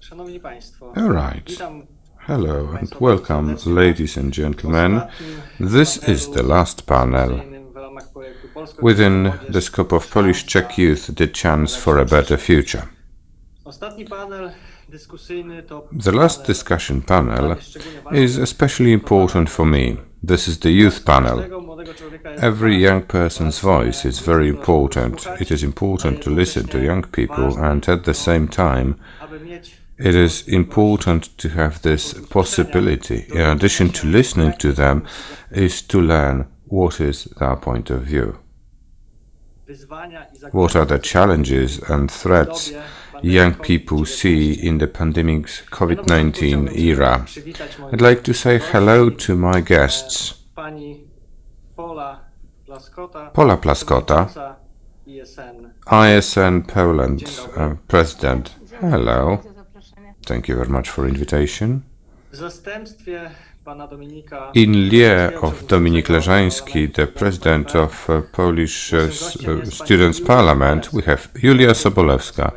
Szanowni Państwo, All right. witam Hello and Państwa welcome, serdecznie ladies and w gentlemen. ostatnim This panelu is the last panel. dyskusyjnym w ramach projektu Polska Within Młodzież the scope of Polish Czech Szansa Youth, the chance for a better future. Ostatni panel dyskusyjny to The last panel discussion panel szczególnie ważny, is especially important for me. This is the youth panel. każdego młodego człowieka jest Every ważny. young person's voice is very important. It is important to listen to young people, and at the same time, Aby mieć it is important to have this possibility. In addition to listening to them, is to learn what is their point of view. wyzwania i What are the challenges and threats young people see in the pandemic's COVID-19 era? I'd like to say hello to my guests. Pani Pola, Plaskota, Pola Plaskota, ISN Poland President. Hello. Thank you very much for invitation. W zastępstwie pana Dominika In lieu of Dominik Leżański, the president of Polish Students' Parliament, we have Julia Sobolewska,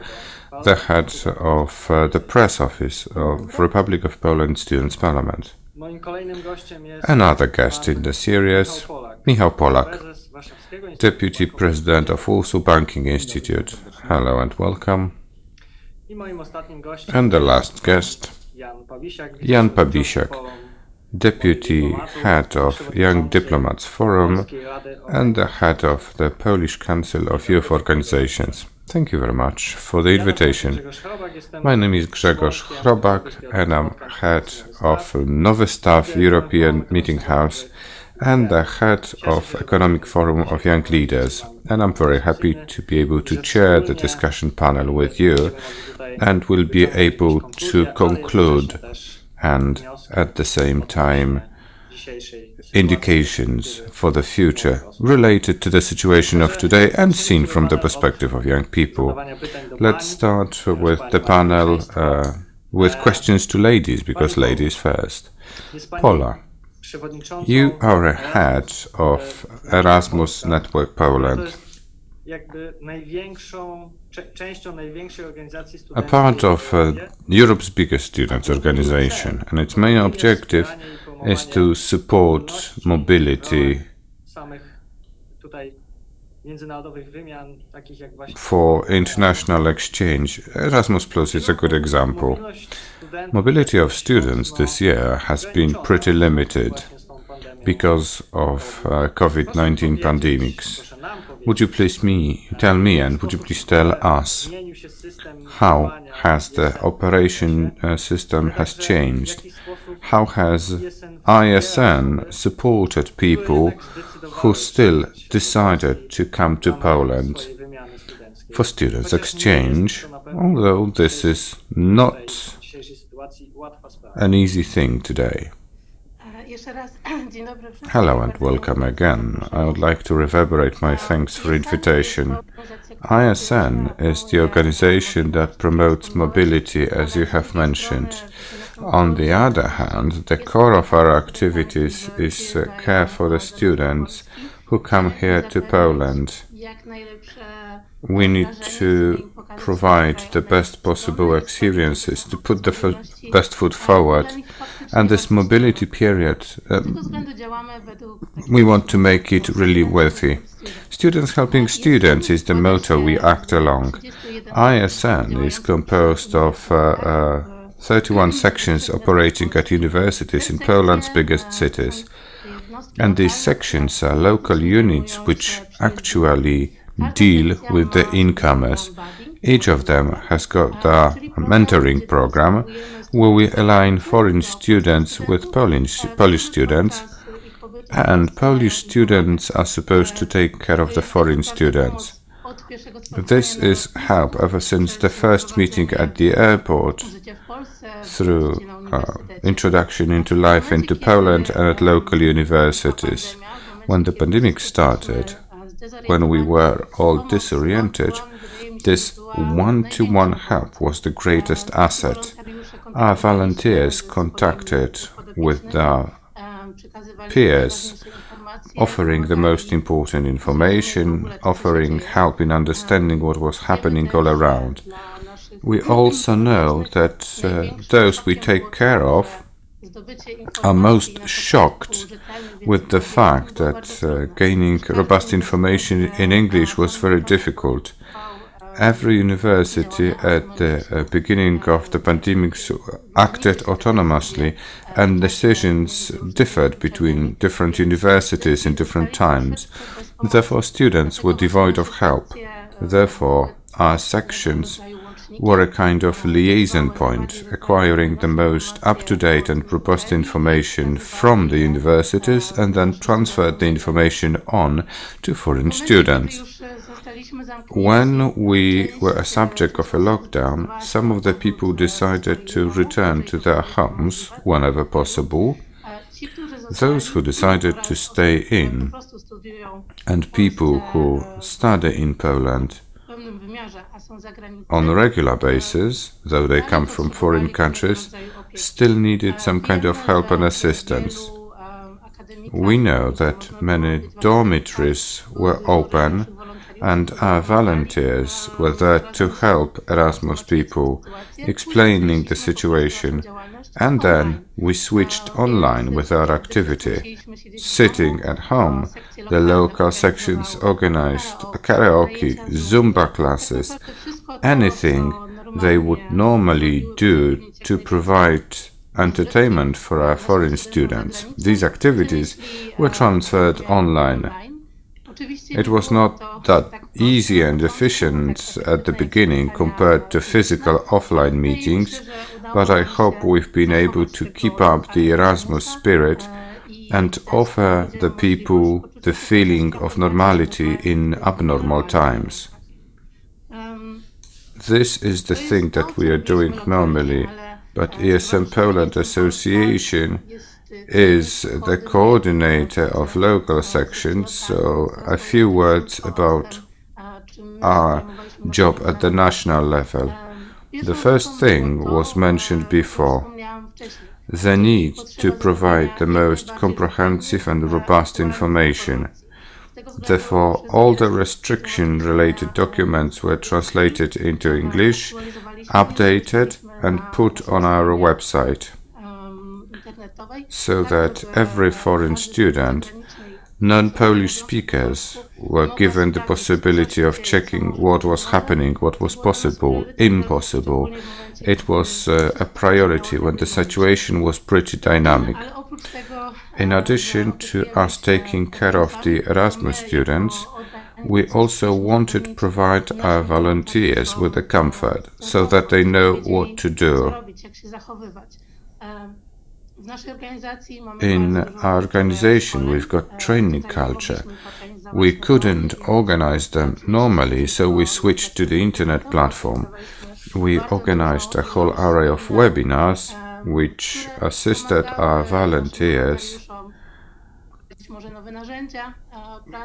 the head of the press office of Republic of Poland Students' Parliament. Moim kolejnym gościem jest Another guest in the series, Michał Polak, prezes Warszawskiego Deputy President of Warsaw Banking Institute. Hello and welcome. I moim ostatnim gościem And the last guest, Jan Pabisiak, Deputy Head of Young Diplomats Forum and the Head of the Polish Council of Youth Organizations. Thank you very much for the invitation. My name is Grzegorz Chrobak and I'm Head of Nowy Staw European Meeting House and the Head of Economic Forum of Young Leaders. And I'm very happy to be able to chair the discussion panel with you and will be able to conclude and at the same time indications for the future related to the situation of today and seen from the perspective of young people. Let's start with the panel with questions to ladies, because ladies first. Pola, you are a head of Erasmus Network Poland, a part of Europe's biggest students' organization, and its main objective is to support mobility for international exchange. Erasmus Plus is a good example. Mobility of students this year has been pretty limited because of COVID-19 pandemics. Would you please tell me and would you please tell us how has the operation system has changed? How has ISN supported people who still decided to come to Poland for students' exchange, although this is not an easy thing today? Hello and welcome again. I would like to reverberate my thanks for invitation. ISN is the organization that promotes mobility, as you have mentioned. On the other hand, the core of our activities is care for the students who come here to Poland. We need to provide the best possible experiences, to put the best foot forward. And this mobility period, we want to make it really worthy. Students helping students is the motto we act along. ISN is composed of 31 sections operating at universities in Poland's biggest cities. And these sections are local units which actually deal with the incomers. Each of them has got a mentoring program where we align foreign students with Polish students, and Polish students are supposed to take care of the foreign students. This is help ever since the first meeting at the airport, through introduction into life into Poland and at local universities. When the pandemic started, when we were all disoriented, this one-to-one help was the greatest asset. Our volunteers contacted with their peers, offering the most important information, offering help in understanding what was happening all around. We also know that those we take care of are most shocked with the fact that gaining robust information in English was very difficult. Every university at the beginning of the pandemic acted autonomously, and decisions differed between different universities in different times. Therefore, students were devoid of help. Therefore, our sections were a kind of liaison point, acquiring the most up-to-date and robust information from the universities and then transferred the information on to foreign students. When we were a subject of a lockdown, some of the people decided to return to their homes whenever possible. Those who decided to stay in, and people who study in Poland on a regular basis, though they come from foreign countries, still needed some kind of help and assistance. We know that many dormitories were open, and our volunteers were there to help Erasmus people, explaining the situation, and then we switched online with our activity. Sitting at home, the local sections organized karaoke, Zumba classes, anything they would normally do to provide entertainment for our foreign students. These activities were transferred online. It was not that easy and efficient at the beginning compared to physical offline meetings, but I hope we've been able to keep up the Erasmus spirit and offer the people the feeling of normality in abnormal times. This is the thing that we are doing normally, but ESM Poland Association is the coordinator of local sections, so a few words about our job at the national level. The first thing was mentioned before: the need to provide the most comprehensive and robust information. Therefore, all the restriction-related documents were translated into English, updated, and put on our website, so that every foreign student, non-Polish speakers, were given the possibility of checking what was happening, what was possible, impossible. It was a priority when the situation was pretty dynamic. In addition to us taking care of the Erasmus students, we also wanted to provide our volunteers with the comfort, so that they know what to do. In our organization, we've got training culture. We couldn't organize them normally, so we switched to the internet platform. We organized a whole array of webinars, which assisted our volunteers.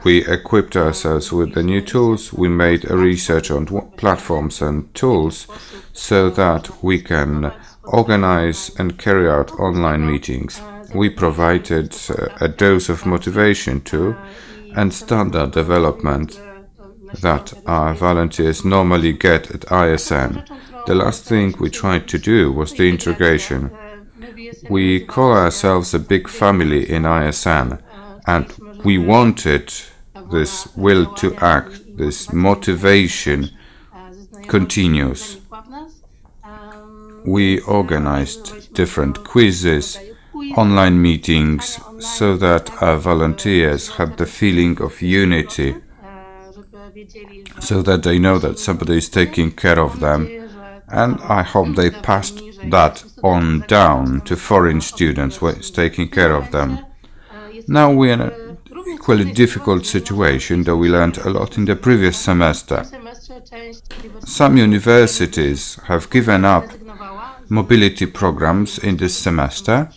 We equipped ourselves with the new tools. We made a research on platforms and tools so that we can organize and carry out online meetings. We provided a dose of motivation too, and standard development that our volunteers normally get at ISN. The last thing we tried to do was the integration. We call ourselves a big family in ISN, and we wanted this will to act, this motivation continues. We organized different quizzes, online meetings, so that our volunteers had the feeling of unity, so that they know that somebody is taking care of them, and I hope they passed that on down to foreign students who is taking care of them. Now we're in an equally difficult situation, though we learned a lot in the previous semester. Some universities have given up mobility programs in this semester,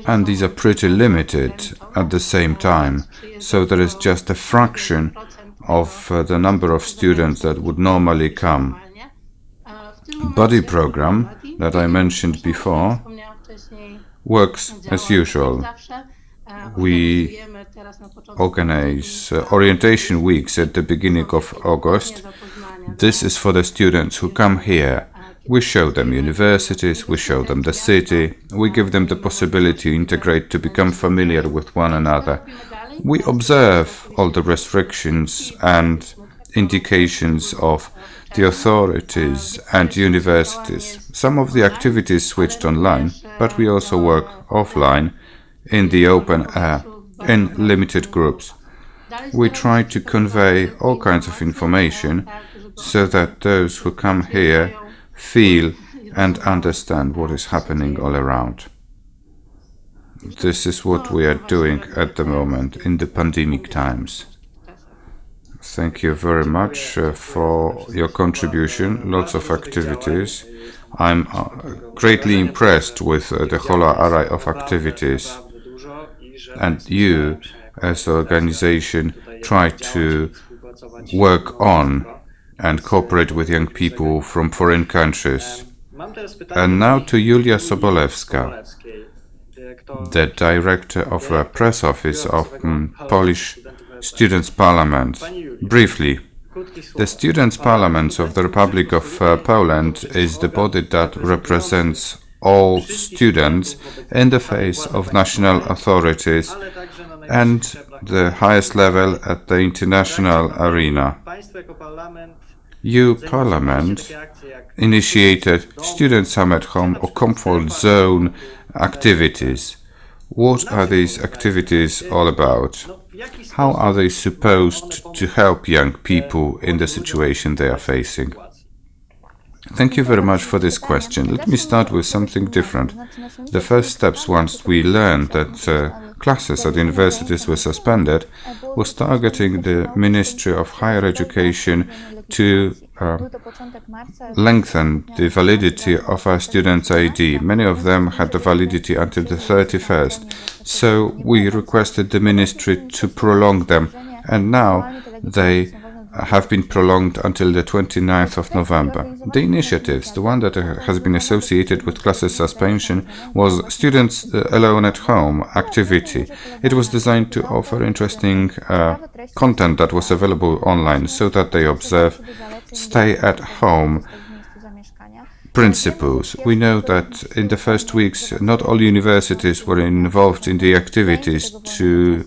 and these are pretty limited at the same time, so there is just a fraction of the number of students that would normally come. Buddy program that I mentioned before works as usual. We organize orientation weeks at the beginning of August. This is for the students who come here. We show them universities, we show them the city, we give them the possibility to integrate, to become familiar with one another. We observe all the restrictions and indications of the authorities and universities. Some of the activities switched online, but we also work offline in the open air, in limited groups. We try to convey all kinds of information so that those who come here feel and understand what is happening all around. This is what we are doing at the moment in the pandemic times. Thank you very much for your contribution, lots of activities. I'm greatly impressed with the whole array of activities, and you as an organization try to work on and cooperate with young people from foreign countries. And now to Julia Sobolewska, the director of the press office of Polish Students' Parliament. Briefly, the Students' Parliament of the Republic of Poland is the body that represents all students in the face of national authorities and the highest level at the international arena. You, Parliament, initiated Student Summit Home or Comfort Zone activities. What are these activities all about? How are they supposed to help young people in the situation they are facing? Thank you very much for this question. Let me start with something different. The first steps, once we learned that classes at universities were suspended, was targeting the Ministry of Higher Education to lengthen the validity of our students' ID. Many of them had the validity until the 31st. So we requested the ministry to prolong them, and now they have been prolonged until the 29th of November. The initiatives, the one that has been associated with classes suspension, was Students Alone at Home activity. It was designed to offer interesting content that was available online so that they observe stay at home principles. We know that in the first weeks, not all universities were involved in the activities to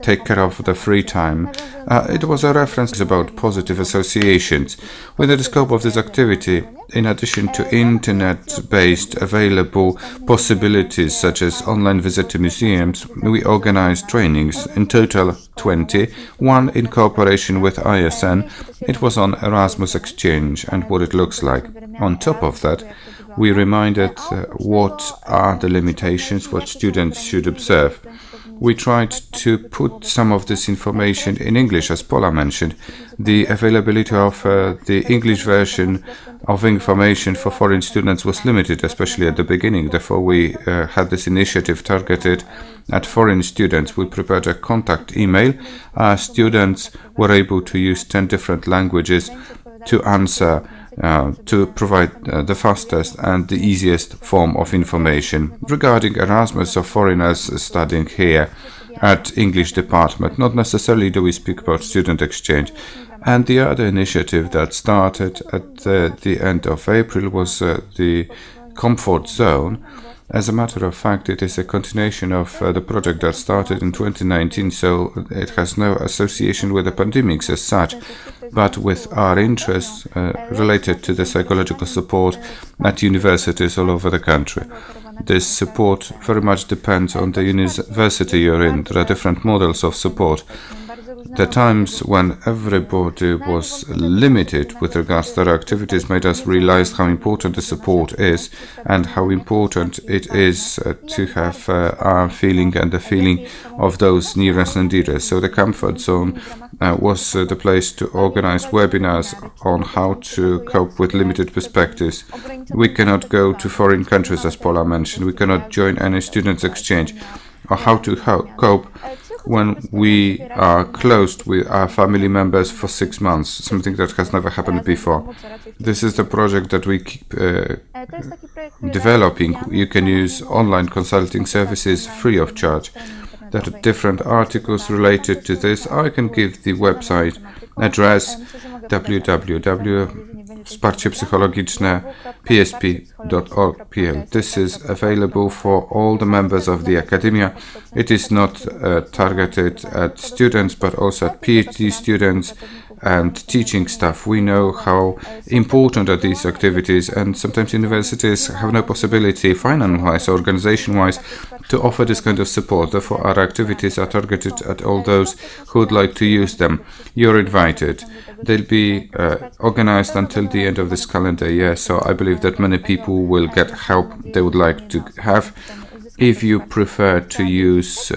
take care of the free time. It was a reference about positive associations. Within the scope of this activity, in addition to internet-based available possibilities such as online visit to museums, we organized trainings, in total 20, one in cooperation with ISN. It was on Erasmus exchange and what it looks like. On top of that, we reminded what are the limitations, what students should observe. We tried to put some of this information in English, as Pola mentioned. The availability of the English version of information for foreign students was limited, especially at the beginning. Therefore, we had this initiative targeted at foreign students. We prepared a contact email. Our students were able to use 10 different languages to answer, to provide the fastest and the easiest form of information regarding Erasmus or foreigners studying here at English department. Not necessarily do we speak about student exchange. And the other initiative that started at the end of April was the Comfort Zone. As a matter of fact, it is a continuation of the project that started in 2019, so it has no association with the pandemics as such, but with our interests related to the psychological support at universities all over the country. This support very much depends on the university you're in. There are different models of support. The times when everybody was limited with regards to their activities made us realize how important the support is and how important it is to have our feeling and the feeling of those near us and dearest. So the Comfort Zone was the place to organize webinars on how to cope with limited perspectives. We cannot go to foreign countries, as Pola mentioned. We cannot join any students' exchange, or how to cope when we are closed with our family members for 6 months, something that has never happened before. This is the project that we keep developing. You can use online consulting services free of charge. There are different articles related to this. I can give the website address www.wsparciepsychologiczne.psp.org.pl. This is available for all the members of the academia. It is not targeted at students, but also at PhD students and teaching staff. We know how important are these activities, and sometimes universities have no possibility, finance-wise or organization-wise, to offer this kind of support. Therefore, our activities are targeted at all those who would like to use them. You're invited. They'll be organized until the end of this calendar year, so I believe that many people will get help they would like to have. If you prefer to use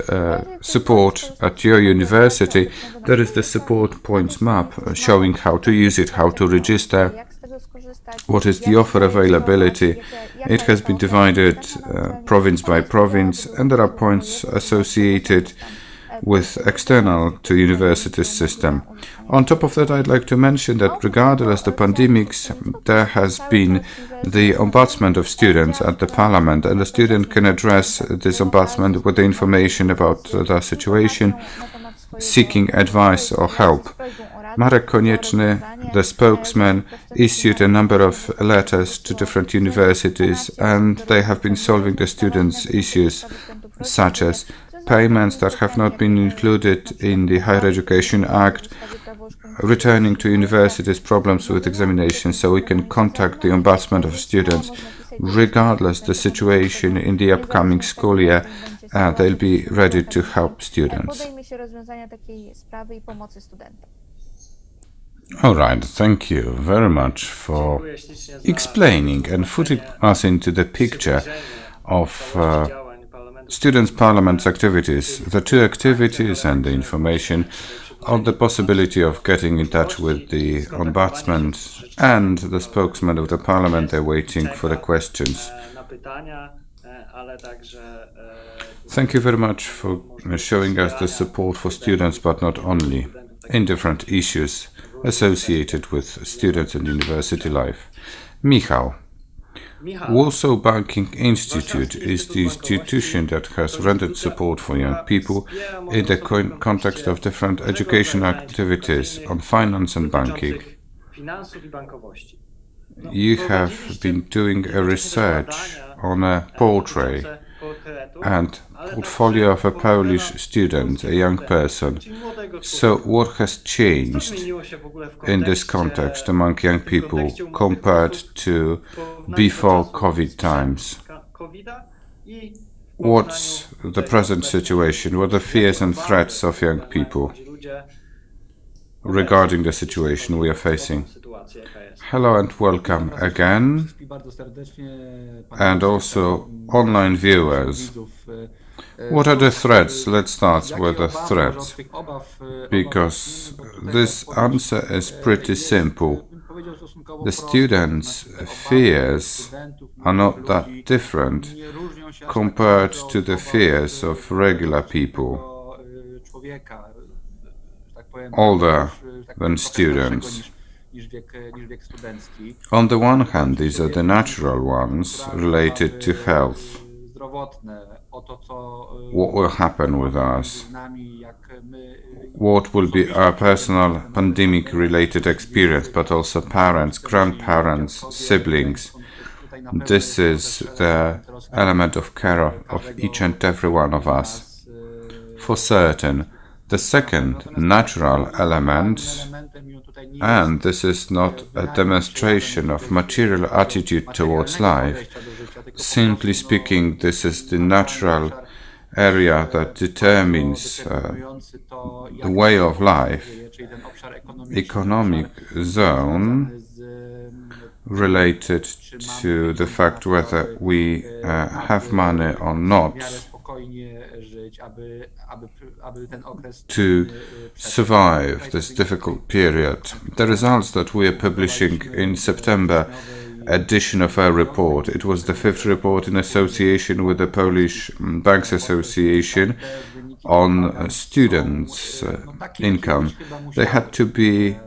support at your university, there is the support points map showing how to use it, how to register, what is the offer availability. It has been divided province by province, and there are points associated with external to university system. On top of that, I'd like to mention that regardless the pandemics, there has been the ombudsman of students at the parliament, and the student can address this ombudsman with the information about their situation, seeking advice or help. Marek Konieczny, the spokesman, issued a number of letters to different universities, and they have been solving the students' issues, such as payments that have not been included in the Higher Education Act, returning to universities, problems with examinations, so we can contact the ombudsman of students regardless the situation in the upcoming school year. They'll be ready to help students. All right, thank you very much for explaining and putting us into the picture of Students' Parliament's activities, the two activities and the information on the possibility of getting in touch with the ombudsman and the spokesman of the Parliament. They're waiting for the questions. Thank you very much for showing us the support for students, but not only, in different issues associated with students and university life. Michał. Warsaw Banking Institute is the institution that has rendered support for young people in the context of different education activities on finance and banking. You have been doing a research on a portrait and portfolio of a Polish student, a young person. So what has changed in this context among young people compared to before COVID times? What's the present situation? What are the fears and threats of young people regarding the situation we are facing? Hello and welcome again, and also online viewers. What are the threats? Let's start with the threats, because this answer is pretty simple. The students' fears are not that different compared to the fears of regular people, older than students. On the one hand, these are the natural ones related to health. What will happen with us? What will be our personal pandemic-related experience, but also parents, grandparents, siblings. This is the element of care of each and every one of us, for certain. The second natural element, and this is not a demonstration of material attitude towards life. Simply speaking, this is the natural area that determines the way of life, economic zone related to the fact whether we have money or not to survive this difficult period. The results that we are publishing in September edition of our report, it was the 5th report in association with the Polish Banks Association on students' income. They had to be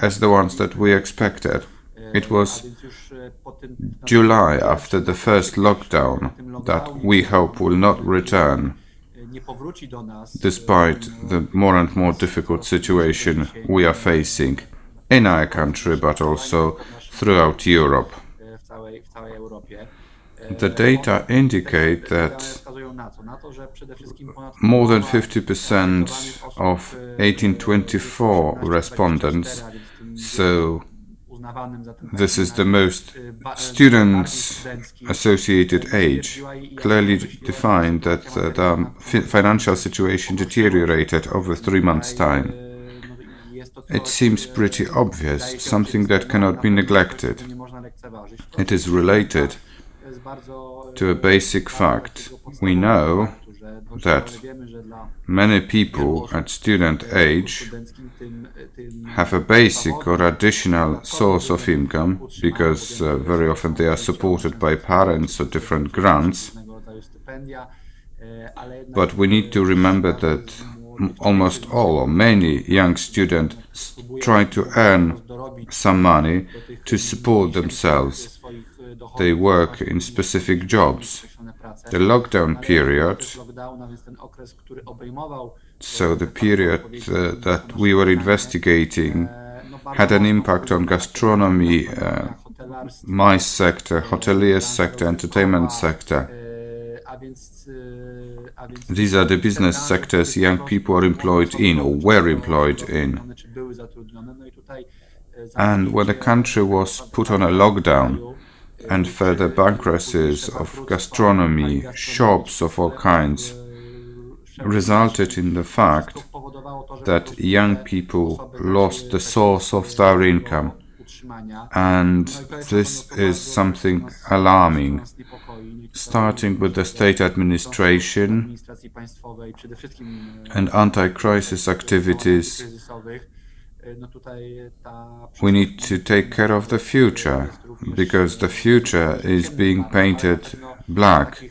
as the ones that we expected. It was July, after the first lockdown, that we hope will not return. despite the more and more difficult situation we are facing in our country, but also throughout Europe. The data indicate that more than 50% of 1824 respondents, so this is the most students-associated age, clearly defined that the financial situation deteriorated over 3 months' time. It seems pretty obvious, something that cannot be neglected. It is related to a basic fact. We know that many people at student age have a basic or additional source of income because very often they are supported by parents or different grants. But we need to remember that almost all or many young students try to earn some money to support themselves. They work in specific jobs. The lockdown period, so the period that we were investigating, had an impact on gastronomy, MICE sector, hoteliers sector, entertainment sector. These are the business sectors young people are employed in or were employed in. And when the country was put on a lockdown, and further bankruptcies of gastronomy, shops of all kinds, resulted in the fact that young people lost the source of their income. And this is something alarming, starting with the state administration and anti-crisis activities. We need to take care of the future, because the future is being painted black.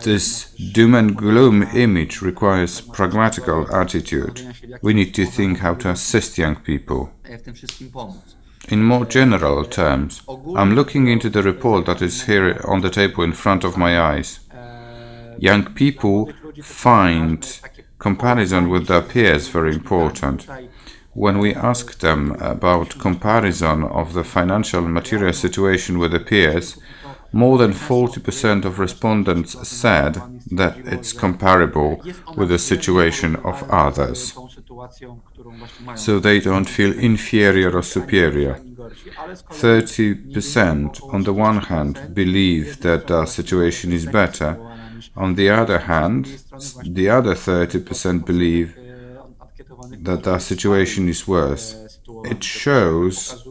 This doom and gloom image requires pragmatical attitude. We need to think how to assist young people. In more general terms, I'm looking into the report that is here on the table in front of my eyes. Young people find comparison with their peers very important. When we ask them about comparison of the financial and material situation with the peers, more than 40% of respondents said that it's comparable with the situation of others. So they don't feel inferior or superior. 30% on the one hand believe that their situation is better. On the other hand, the other 30% believe that their situation is worse. It shows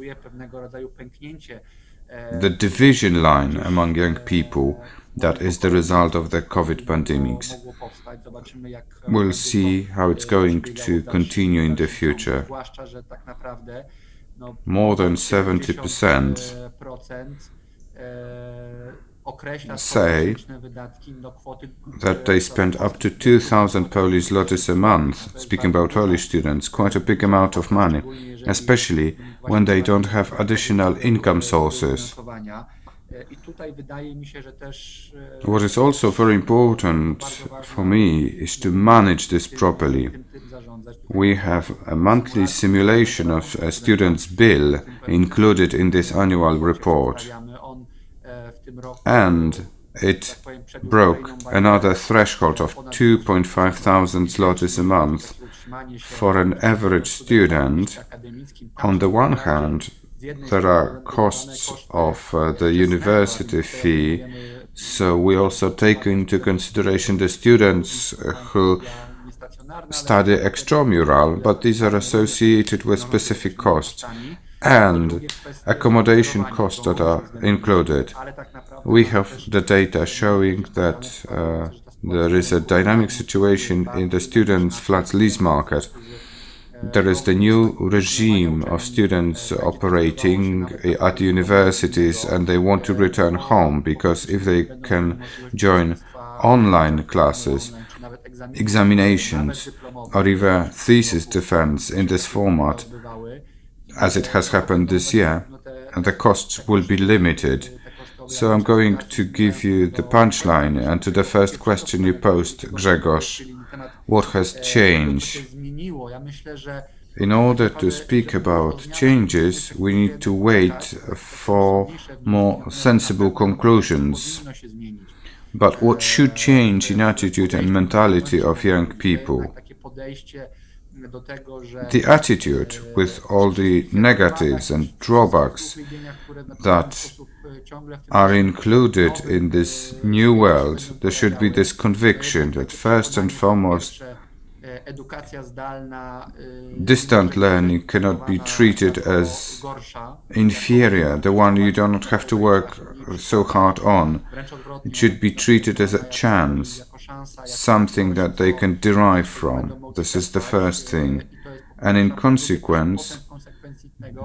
the division line among young people that is the result of the COVID pandemics. We'll see how it's going to continue in the future. More than 70% say that they spend up to 2,000 Polish zlotys a month, speaking about Polish students, quite a big amount of money, especially when they don't have additional income sources. What is also very important for me is to manage this properly. We have a monthly simulation of a student's bill included in this annual report. And it broke another threshold of 2,500 zlotys a month for an average student. On the one hand, there are costs of the university fee, so we also take into consideration the students who study extramural, but these are associated with specific costs, and accommodation costs that are included. We have the data showing that there is a dynamic situation in the students' flats lease market. There is the new regime of students operating at universities, and they want to return home because if they can join online classes, examinations, or even thesis defense in this format, as it has happened this year, the costs will be limited. So I'm going to give you the punchline and to the first question you posed, Grzegorz. What has changed? In order to speak about changes, we need to wait for more sensible conclusions. But what should change in attitude and mentality of young people? The attitude, with all the negatives and drawbacks that are included in this new world, there should be this conviction that first and foremost, distant learning cannot be treated as inferior, the one you do not have to work so hard on. It should be treated as a chance, something that they can derive from. This is the first thing. And in consequence,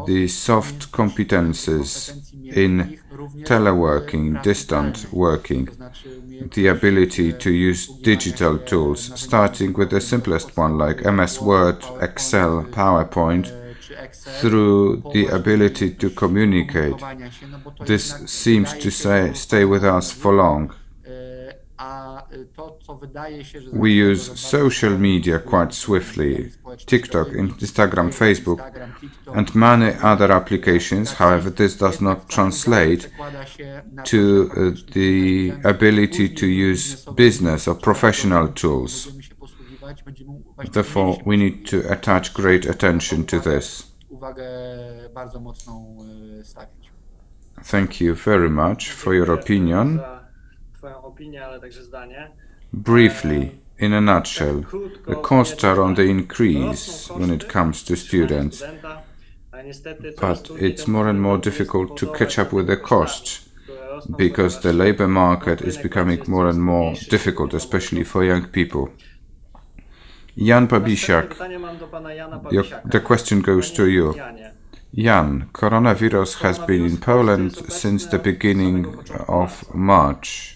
the soft competences in teleworking, distant working, the ability to use digital tools, starting with the simplest one like MS Word, Excel, PowerPoint, through the ability to communicate. This seems to stay with us for long. We use social media quite swiftly, TikTok, Instagram, Facebook, and many other applications. However, this does not translate to the ability to use business or professional tools. Therefore, we need to attach great attention to this. Thank you very much for your opinion. Briefly, in a nutshell, the costs are on the increase when it comes to students, but it's more and more difficult to catch up with the costs because the labor market is becoming more and more difficult, especially for young people. Jan Pabisiak, the question goes to you. Jan, coronavirus has been in Poland since the beginning of March.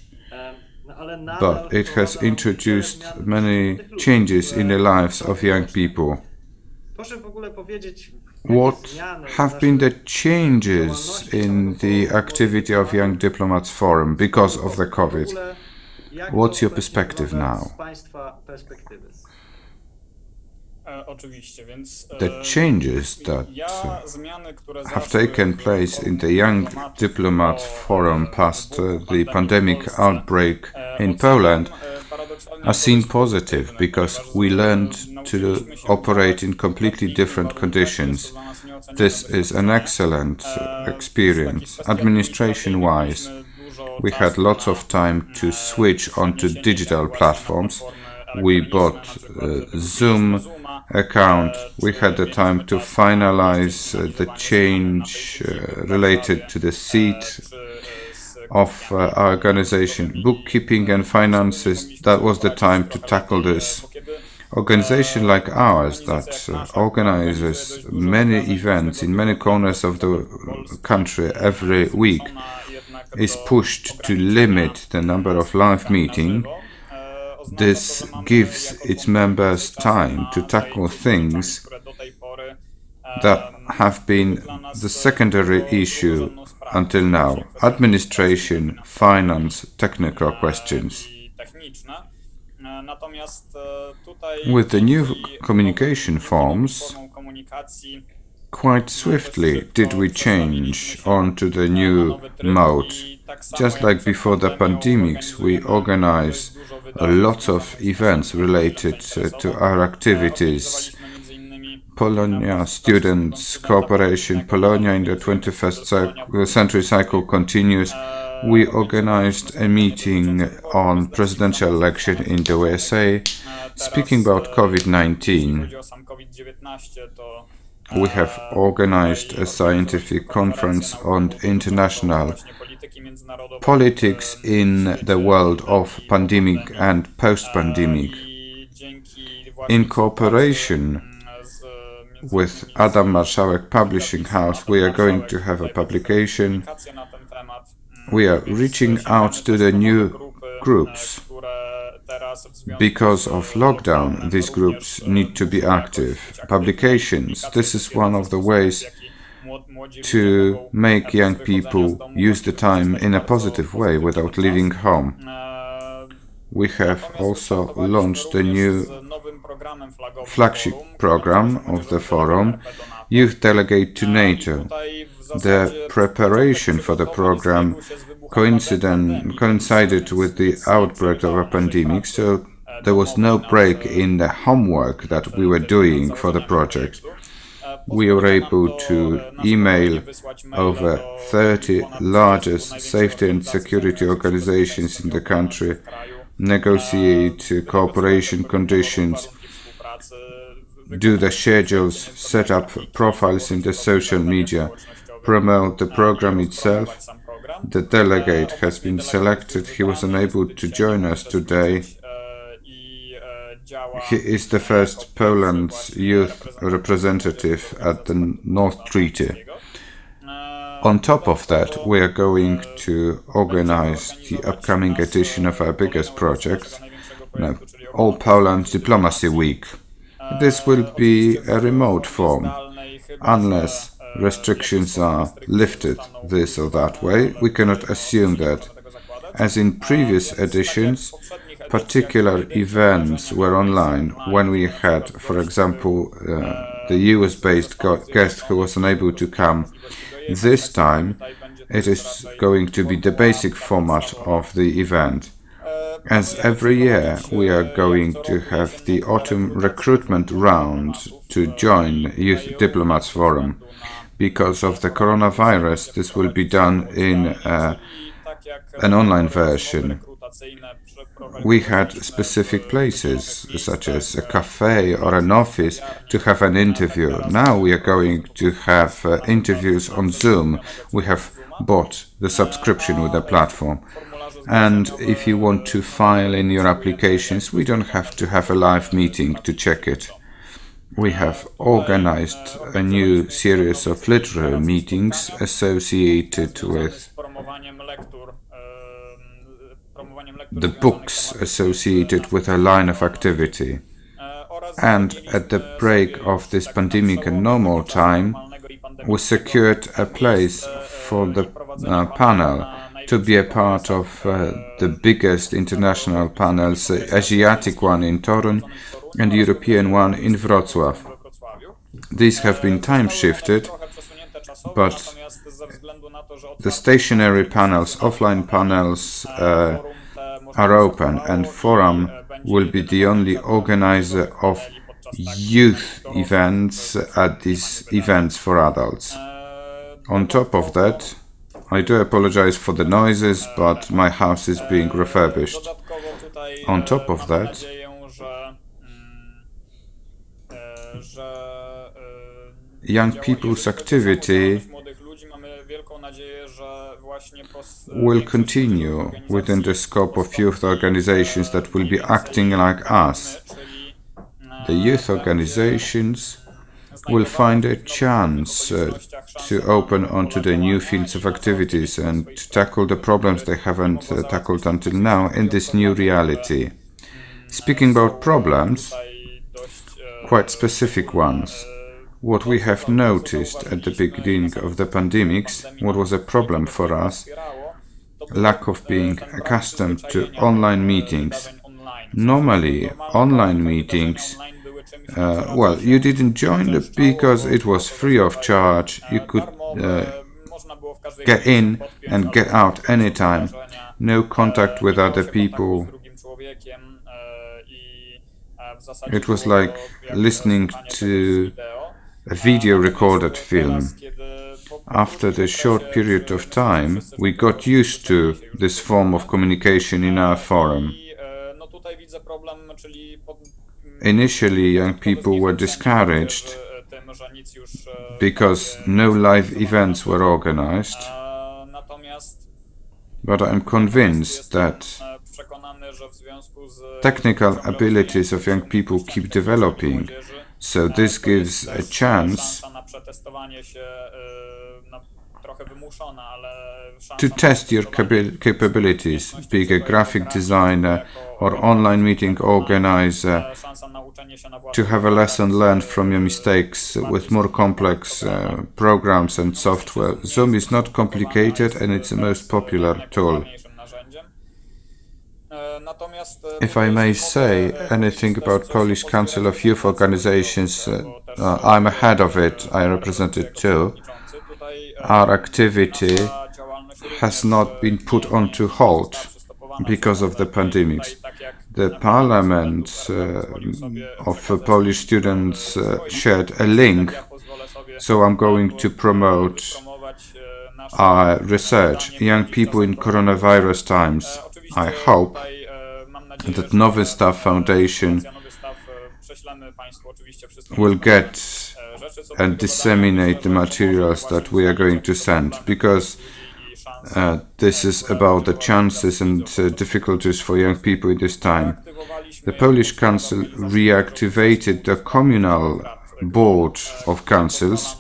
But it has introduced many changes in the lives of young people. What have been the changes in the activity of Young Diplomats Forum because of the COVID? What's your perspective now? The changes that have taken place in the Young Diplomats Forum past the pandemic outbreak in Poland are seen positive because we learned to operate in completely different conditions. This is an excellent experience. Administration-wise, we had lots of time to switch onto digital platforms. We bought Zoom account. We had the time to finalize the change related to the seat of our organization. Bookkeeping and finances, that was the time to tackle this. Organization like ours that organizes many events in many corners of the country every week is pushed to limit the number of live meetings. This gives its members time to tackle things that have been the secondary issue until now: administration, finance, technical questions. With the new communication forms, quite swiftly did we change onto the new mode. Just like before the pandemics, we organized lots of events related to our activities. Polonia Students Cooperation, Polonia in the 21st Century Cycle continues. We organized a meeting on presidential election in the USA. Speaking about COVID-19, we have organized a scientific conference on international politics in the world of pandemic and post-pandemic. In cooperation with Adam Marszałek Publishing House, we are going to have a publication. We are reaching out to the new groups. Because of lockdown, these groups need to be active. Publications, this is one of the ways to make young people use the time in a positive way without leaving home. We have also launched a new flagship program of the forum, Youth Delegate to NATO. The preparation for the program coincided with the outbreak of a pandemic, so there was no break in the homework that we were doing for the project. We were able to email over 30 largest safety and security organizations in the country, negotiate cooperation conditions, do the schedules, set up profiles in the social media, promote the program itself. The delegate has been selected. He was unable to join us today. He is the first Poland's youth representative at the North Treaty. On top of that, we are going to organize the upcoming edition of our biggest project, All Poland Diplomacy Week. This will be a remote form. Unless restrictions are lifted this or that way, we cannot assume that. As in previous editions, particular events were online when we had, for example, the US-based guest who was unable to come. This time, it is going to be the basic format of the event. As every year, we are going to have the autumn recruitment round to join Youth Diplomats Forum. Because of the coronavirus, this will be done in an online version. We had specific places, such as a cafe or an office, to have an interview. Now we are going to have interviews on Zoom. We have bought the subscription with the platform. And if you want to file in your applications, we don't have to have a live meeting to check it. We have organized a new series of literary meetings associated with the books associated with a line of activity. And at the break of this pandemic and normal time, we secured a place for the panel to be a part of the biggest international panels, Asiatic one in Torun and European one in Wrocław. These have been time-shifted, but the stationary panels, offline panels, are open, and Forum will be the only organizer of youth events at these events for adults. On top of that, I do apologize for the noises, but my house is being refurbished. On top of that, young people's activity will continue within the scope of youth organizations that will be acting like us. The youth organizations will find a chance to open onto the new fields of activities and to tackle the problems they haven't tackled until now in this new reality. Speaking about problems, quite specific ones. What we have noticed at the beginning of the pandemics, what was a problem for us, lack of being accustomed to online meetings. Normally, online meetings, you didn't join it because it was free of charge. You could get in and get out anytime. No contact with other people. It was like listening to a video recorded film. After the short period of time, we got used to this form of communication in our forum. Initially, young people were discouraged because no live events were organized, but I'm convinced that technical abilities of young people keep developing, so this gives a chance to test your capabilities, being a graphic designer or online meeting organizer, to have a lesson learned from your mistakes with more complex programs and software. Zoom is not complicated and it's the most popular tool. If I may say anything about Polish Council of Youth Organizations, I'm ahead of it, I represent it too. Our activity has not been put onto hold because of the pandemics. The Parliament of Polish students shared a link, so I'm going to promote our research, young people in coronavirus times. I hope that Nowy Staw Foundation will get and disseminate the materials that we are going to send, because this is about the chances and difficulties for young people in this time. The Polish Council reactivated the communal board of councils.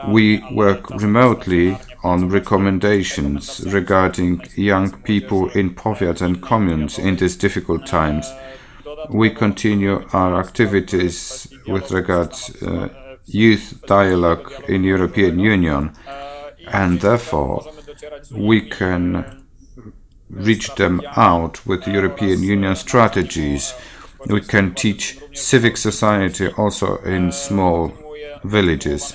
We work remotely on recommendations regarding young people in powiats and communes in these difficult times. We continue our activities with regards youth dialogue in European Union, and therefore we can reach them out with European Union strategies. We can teach civic society also in small villages.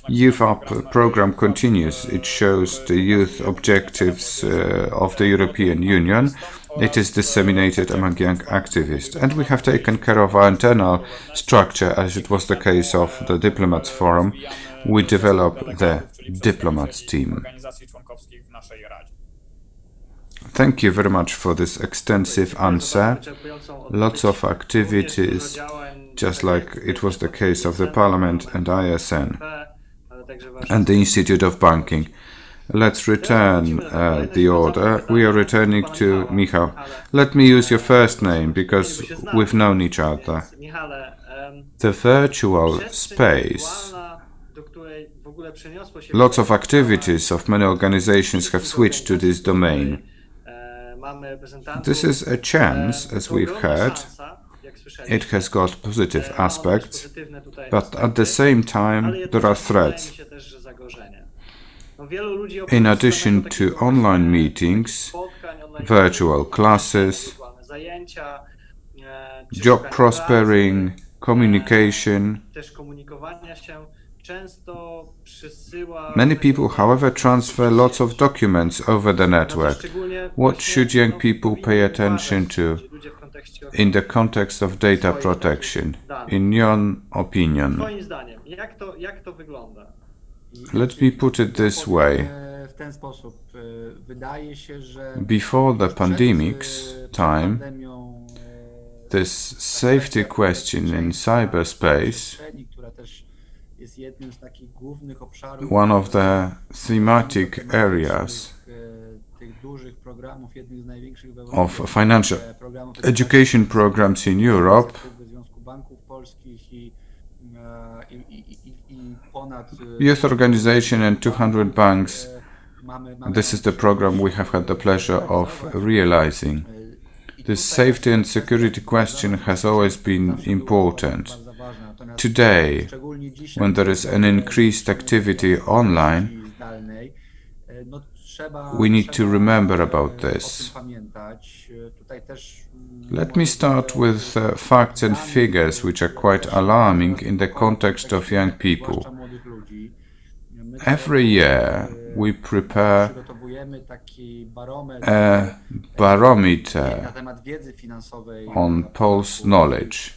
Youth Up program continues. It shows the youth objectives of the European Union. It is disseminated among young activists. And we have taken care of our internal structure, as it was the case of the Diplomats Forum. We developed the Diplomats team. Thank you very much for this extensive answer. Lots of activities, just like it was the case of the Parliament and ISN and the Institute of Banking. Let's return the order. We are returning to Michał. Let me use your first name because we've known each other. The virtual space. Lots of activities of many organizations have switched to this domain. This is a chance, as we've heard. It has got positive aspects, but at the same time there are threats. In addition to online meetings, virtual classes, job prospering, communication. Many people, however, transfer lots of documents over the network. What should young people pay attention to in the context of data protection, in your opinion? Let me put it this way. Before the pandemic's time, this safety question in cyberspace, one of the thematic areas of financial education programs in Europe, youth organization and 200 banks. This is the program we have had the pleasure of realizing. This safety and security question has always been important. Today, when there is an increased activity online, we need to remember about this. Let me start with facts and figures which are quite alarming in the context of young people. Every year we prepare a barometer on Poles knowledge,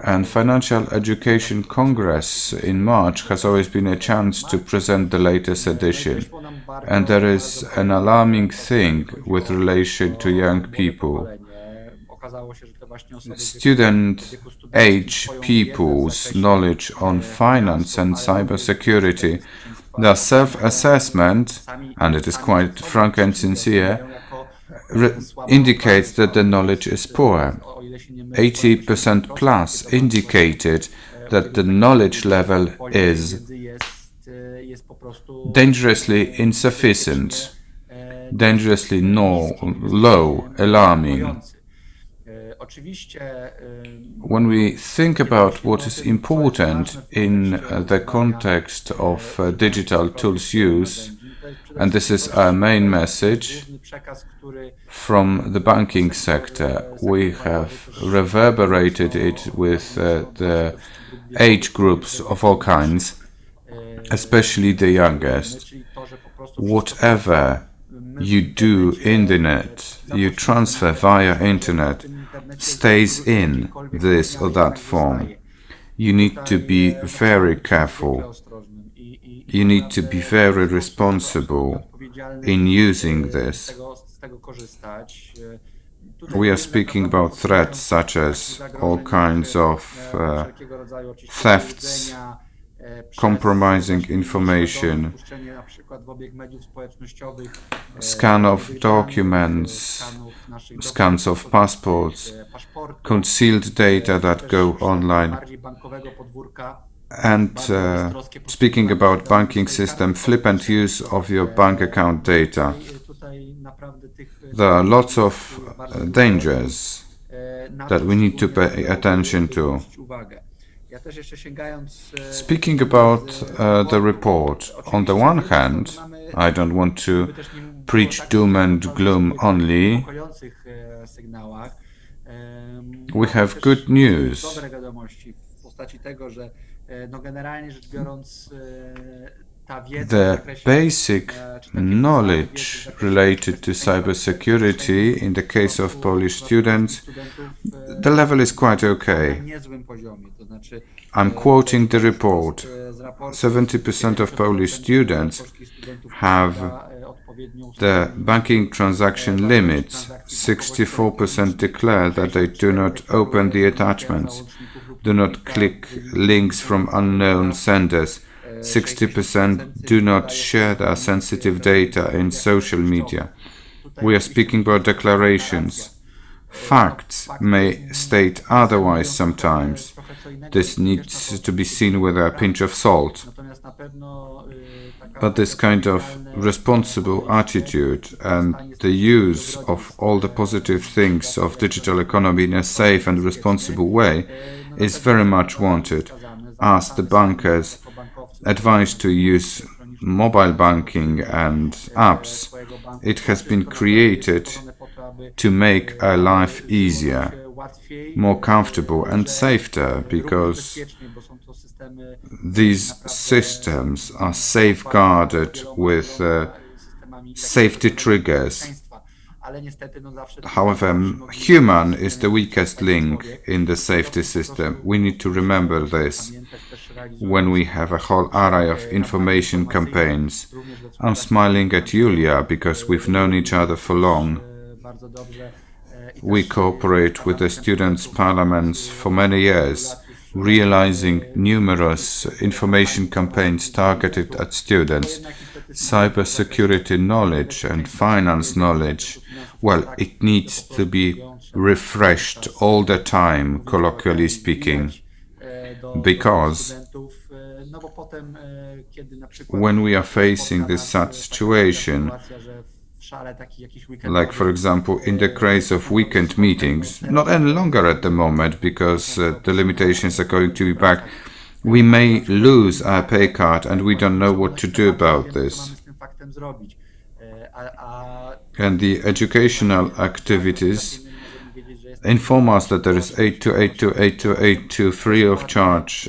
and Financial Education Congress in March has always been a chance to present the latest edition, and there is an alarming thing with relation to young people. Student-age people's knowledge on finance and cybersecurity. Their self-assessment, and it is quite frank and sincere, indicates that the knowledge is poor. 80% plus indicated that the knowledge level is dangerously insufficient, dangerously low, alarming. When we think about what is important in the context of digital tools use, and this is our main message from the banking sector, we have reverberated it with the age groups of all kinds, especially the youngest. Whatever you do in the net, you transfer via internet, stays in this or that form. You need to be very careful. You need to be very responsible in using this. We are speaking about threats such as all kinds of thefts, compromising information, scan of documents, scans of passports, concealed data that go online, and speaking about banking system, flippant use of your bank account data. There are lots of dangers that we need to pay attention to. Speaking about the report, on the one hand, I don't want to preach doom and gloom only. We have good news. The basic knowledge related to cybersecurity in the case of Polish students, the level is quite okay. I'm quoting the report. 70% of Polish students have the banking transaction limits. 64% declare that they do not open the attachments, do not click links from unknown senders. 60% do not share their sensitive data in social media. We are speaking about declarations. Facts may state otherwise sometimes. This needs to be seen with a pinch of salt. But this kind of responsible attitude and the use of all the positive things of digital economy in a safe and responsible way is very much wanted. As the bankers advise to use mobile banking and apps, it has been created to make our life easier, more comfortable and safer, because these systems are safeguarded with safety triggers. However, human is the weakest link in the safety system. We need to remember this when we have a whole array of information campaigns. I'm smiling at Julia because we've known each other for long. We cooperate with the students' parliaments for many years, realizing numerous information campaigns targeted at students. Cybersecurity knowledge and finance knowledge, well, it needs to be refreshed all the time, colloquially speaking, because when we are facing this such situation, like for example in the case of weekend meetings, not any longer at the moment because the limitations are going to be back, we may lose our pay card and we don't know what to do about this. And the educational activities inform us that there is 82828282 free of charge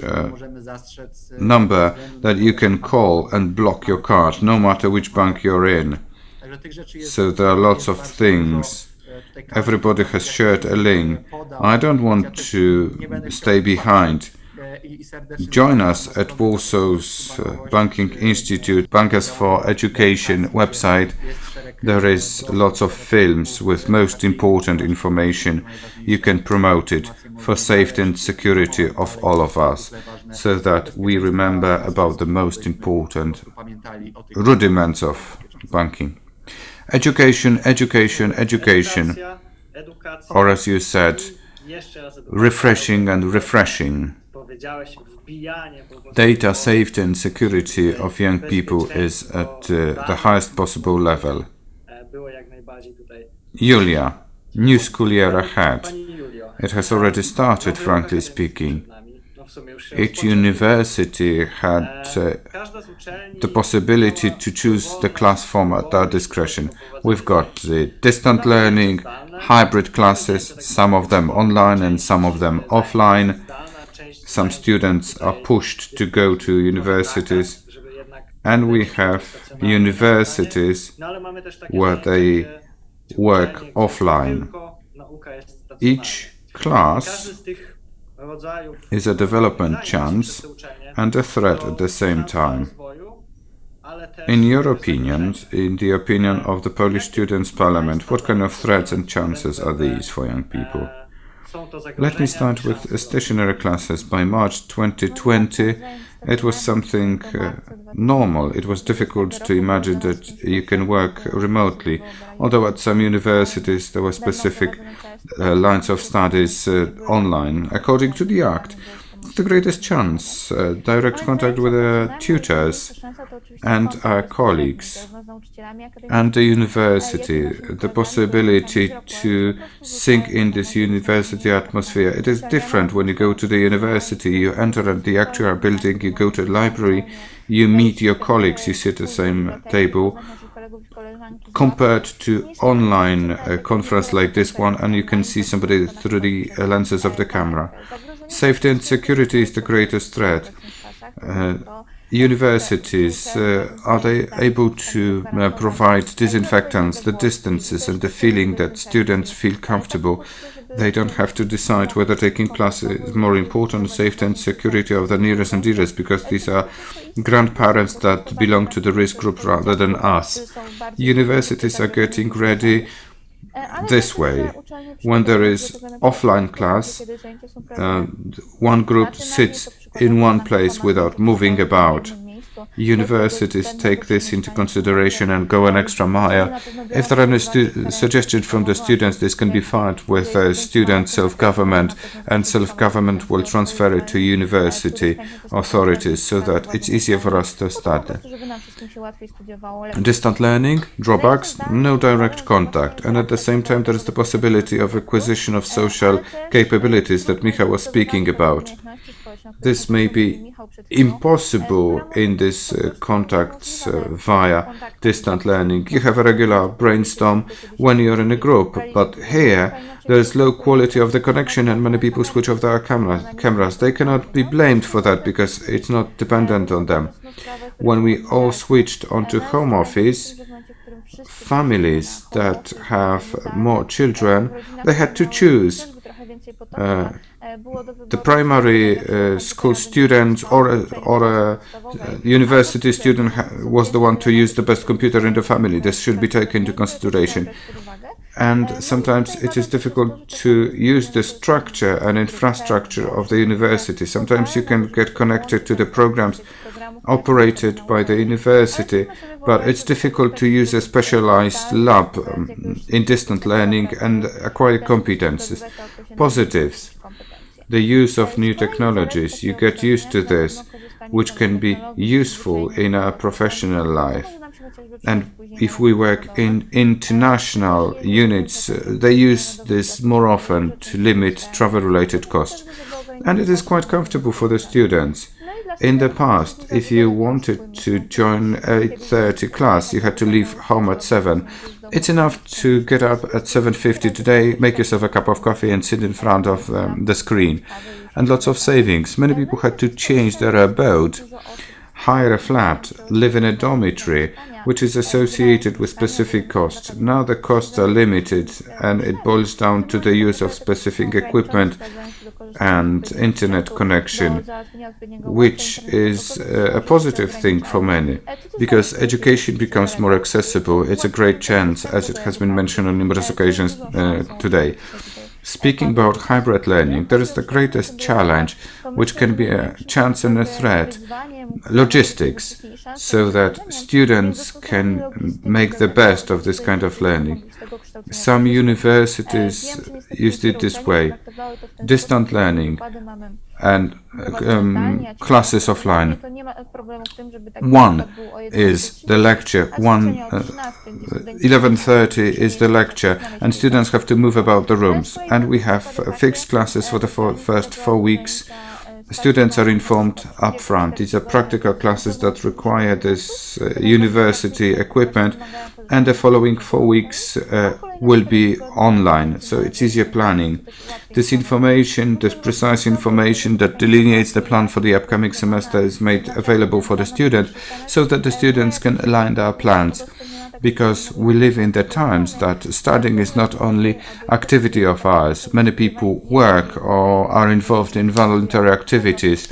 number that you can call and block your card, no matter which bank you're in. So there are lots of things. Everybody has shared a link. I don't want to stay behind. Join us at Warsaw's Banking Institute, Bankers for Education website. There is lots of films with most important information. You can promote it for safety and security of all of us, so that we remember about the most important rudiments of banking. Education, education, education, or as you said, refreshing and refreshing. powiedziałeś, wbijanie po prostu Data safety and security of young people is at the highest possible level. było jak najbardziej tutaj. Julia, new school year ahead. Pani Julio, It has already started, frankly speaking. no w sumie już się Each university had każda z uczelni the possibility to choose the class form at their discretion. We've got the distant learning, hybrid classes, some of them online and some of them offline. Some students are pushed to go to universities, żeby jednak and we have universities no ale mamy też takie where they work uczelnie, gdzie offline. tylko nauka jest stacjonarna. Each class Każdy z tych rodzajów is a development wydaje mi się, chance że te uczelnie and a threat to at the same szansa time. rozwoju, ale też In your wysokie opinions, in the opinion of the Polish Students' Parliament, what kind of threats and chances are these for young people? są to Let me zagrożenia, start with szansy. stationary classes. By March 2020, it was something normal. It was difficult to imagine that you can work remotely, although at some universities there were specific lines of studies online. According to the Act, the greatest chance, direct contact with tutors and our colleagues and the university, the possibility to sink in this university atmosphere. It is different when you go to the university, you enter at the actual building, you go to the library, you meet your colleagues, you sit at the same table, compared to online conference like this one, and you can see somebody through the lenses of the camera. Safety and security is the greatest threat. Universities, are they able to provide disinfectants, the distances and the feeling that students feel comfortable? They don't have to decide whether taking classes is more important, safety and security of the nearest and dearest, because these are grandparents that belong to the risk group rather than us. Universities are getting ready this way. When there is offline class, one group sits in one place without moving about. Universities take this into consideration and go an extra mile. If there are any suggestions from the students, this can be filed with student self-government, and self-government will transfer it to university authorities so that it's easier for us to study. Distant learning, drawbacks, no direct contact, and at the same time there is the possibility of acquisition of social capabilities that Michał was speaking about. This may be impossible in this contacts via distant learning. You have a regular brainstorm when you're in a group, but here there is low quality of the connection and many people switch off their cameras. They cannot be blamed for that because it's not dependent on them. When we all switched onto home office, families that have more children, they had to choose. The primary school student or a university student was the one to use the best computer in the family. This should be taken into consideration. And sometimes it is difficult to use the structure and infrastructure of the university. Sometimes you can get connected to the programs operated by the university, but it's difficult to use a specialized lab in distant learning and acquire competences. Positives. The use of new technologies, you get used to this, which can be useful in our professional life. And if we work in international units, they use this more often to limit travel-related costs. And it is quite comfortable for the students. In the past, if you wanted to join 8:30 class, you had to leave home at 7. It's enough to get up at 7:50 today, make yourself a cup of coffee and sit in front of the screen. And lots of savings. Many people had to change their abode, hire a flat, live in a dormitory, which is associated with specific costs. Now the costs are limited and it boils down to the use of specific equipment and internet connection, which is a positive thing for many, because education becomes more accessible. It's a great chance, as it has been mentioned on numerous occasions today. Speaking about hybrid learning, there is the greatest challenge, which can be a chance and a threat, logistics, so that students can make the best of this kind of learning. Some universities used it this way. Distant learning. and classes offline. One is the lecture, 11:30 is the lecture, and students have to move about the rooms. And we have fixed classes for the first 4 weeks. Students are informed up front. These are practical classes that require this university equipment, and the following 4 weeks will be online, so it's easier planning. This information, this precise information that delineates the plan for the upcoming semester is made available for the student, so that the students can align their plans. Because we live in the times that studying is not only activity of ours. Many people work or are involved in voluntary activities,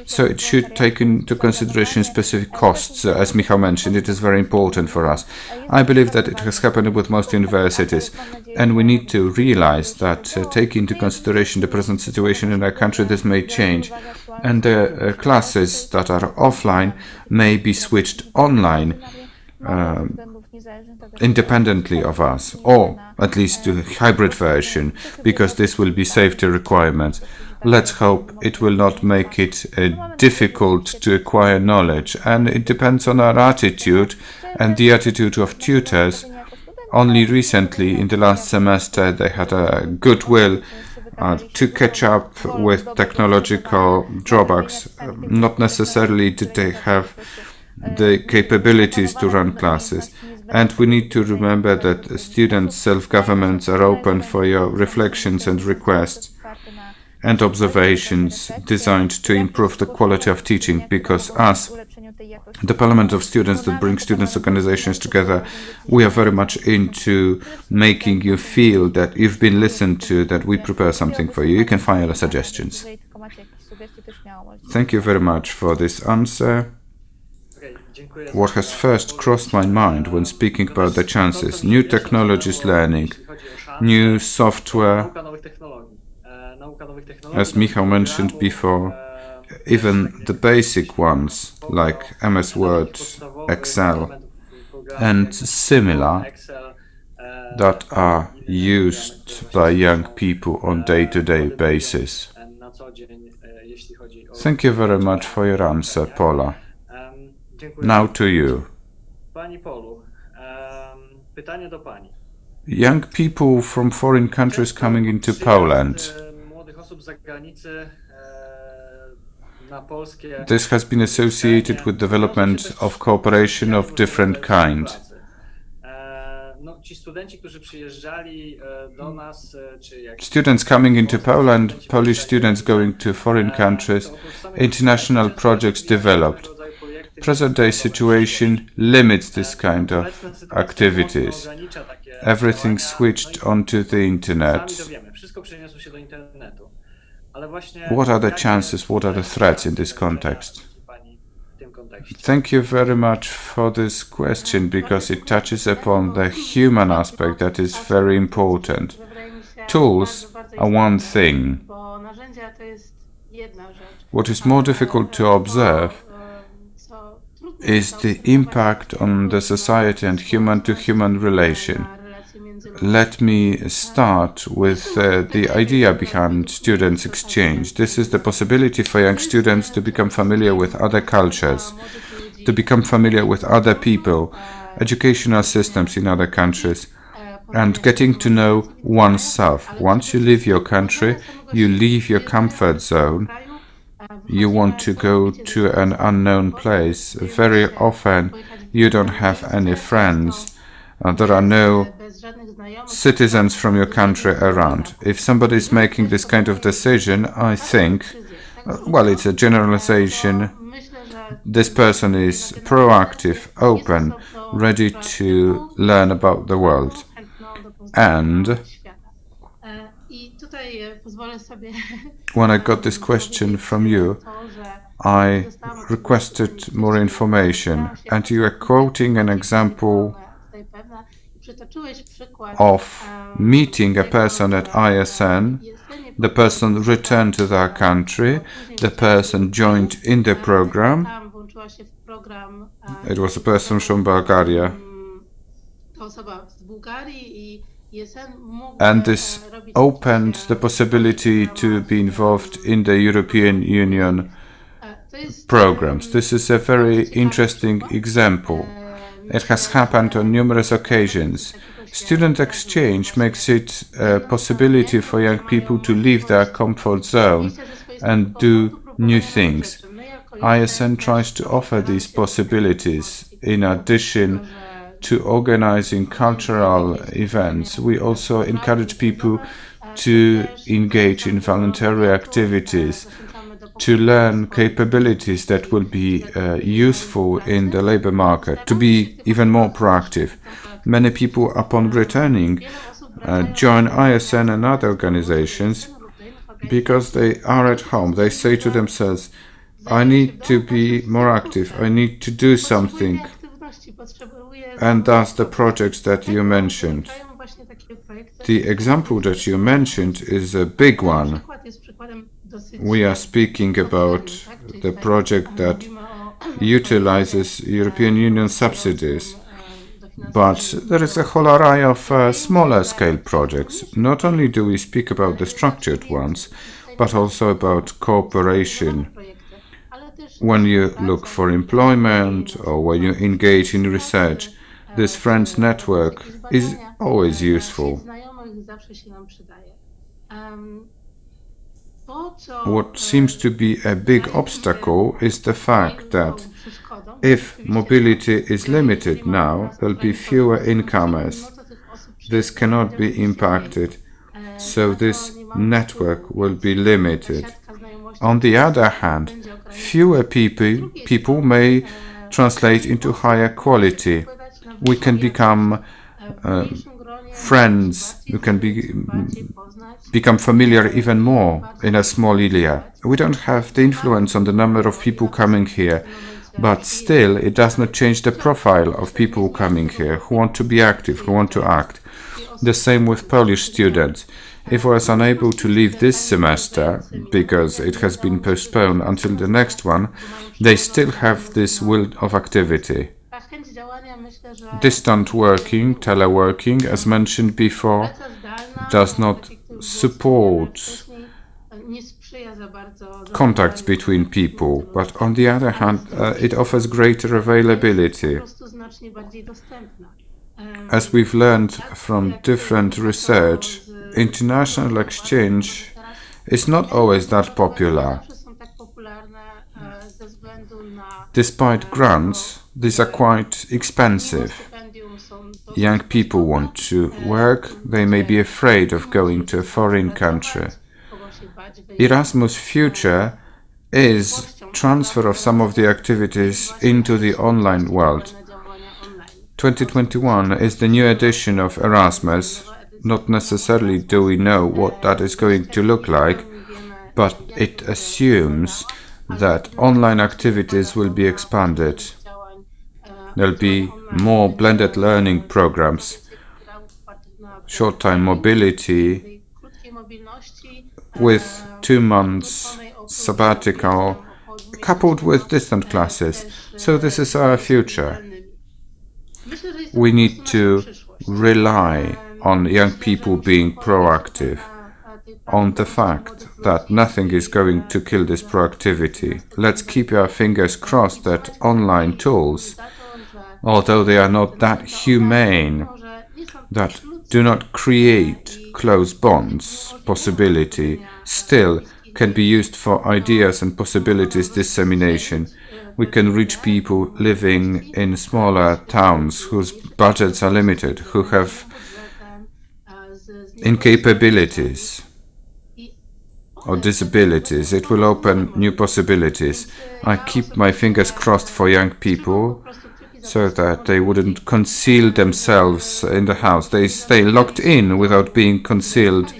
so it should take into consideration specific costs. As Michał mentioned, it is very important for us. I believe that it has happened with most universities, and we need to realize that taking into consideration the present situation in our country, this may change, and the classes that are offline may be switched online independently of us, or at least to a hybrid version, because this will be safety requirements. Let's hope it will not make it difficult to acquire knowledge, and it depends on our attitude and the attitude of tutors. Only recently, in the last semester, they had a goodwill to catch up with technological drawbacks. Not necessarily did they have the capabilities to run classes. And we need to remember that students' self-governments are open for your reflections and requests and observations designed to improve the quality of teaching, because us, the Parliament of Students that brings students' organizations together, we are very much into making you feel that you've been listened to, that we prepare something for you. You can find our suggestions. Thank you very much for this answer. What has first crossed my mind when speaking about the chances, new technologies learning, new software, as Michał mentioned before, even the basic ones like MS Word, Excel, and similar that are used by young people on day-to-day basis. Thank you very much for your answer, Pola. Now to you. Pani Polu, pytanie do pani. Young people from foreign countries coming into Poland. This has been associated with development of cooperation of different kind. Students coming into Poland, Polish students going to foreign countries, international projects developed. Present-day situation limits this kind of activities. Everything switched onto the internet. What are the chances, what are the threats in this context? Thank you very much for this question, because it touches upon the human aspect that is very important. Tools are one thing. What is more difficult to observe is the impact on the society and human-to-human relation. Let me start with the idea behind students' exchange. This is the possibility for young students to become familiar with other cultures, to become familiar with other people, educational systems in other countries, and getting to know oneself. Once you leave your country, you leave your comfort zone. You want to go to an unknown place. Very often you don't have any friends. There are no citizens from your country around. If somebody is making this kind of decision, I think, well, it's a generalization. This person is proactive, open, ready to learn about the world. And when I got this question from you, I requested more information, and you are quoting an example of meeting a person at ISN. The person returned to their country, the person joined in the program. It was a person from Bulgaria. And this opened the possibility to be involved in the European Union programs. This is a very interesting example. It has happened on numerous occasions. Student exchange makes it a possibility for young people to leave their comfort zone and do new things. ISN tries to offer these possibilities in addition to organizing cultural events. We also encourage people to engage in voluntary activities, to learn capabilities that will be useful in the labor market, to be even more proactive. Many people, upon returning, join ISN and other organizations because they are at home. They say to themselves, I need to be more active, I need to do something. And thus the projects that you mentioned. The example that you mentioned is a big one. We are speaking about the project that utilizes European Union subsidies. But there is a whole array of smaller scale projects. Not only do we speak about the structured ones, but also about cooperation. When you look for employment or when you engage in research, this friends network is always useful. What seems to be a big obstacle is the fact that if mobility is limited now, there will be fewer incomers. This cannot be impacted, so this network will be limited. On the other hand, fewer people may translate into higher quality. We can become friends, we can become familiar even more in a small area. We don't have the influence on the number of people coming here, but still it does not change the profile of people coming here who want to be active, who want to act. The same with Polish students. If I was unable to leave this semester because it has been postponed until the next one, they still have this will of activity. Distant working, teleworking, as mentioned before, does not support contacts between people, but on the other hand, it offers greater availability. As we've learned from different research, international exchange is not always that popular. Despite grants, these are quite expensive. Young people want to work, they may be afraid of going to a foreign country. Erasmus Future is transfer of some of the activities into the online world. 2021 is the new edition of Erasmus. Not necessarily do we know what that is going to look like, but it assumes that online activities will be expanded. There'll be more blended learning programs, short-time mobility with 2 months sabbatical coupled with distant classes. So this is our future. We need to rely on young people being proactive, on the fact that nothing is going to kill this proactivity. Let's keep our fingers crossed that online tools, although they are not that humane, that do not create close bonds possibility, still can be used for ideas and possibilities dissemination. We can reach people living in smaller towns whose budgets are limited, who have incapabilities or disabilities. It will open new possibilities. I keep my fingers crossed for young people so that they wouldn't conceal themselves in the house. They stay locked in without being concealed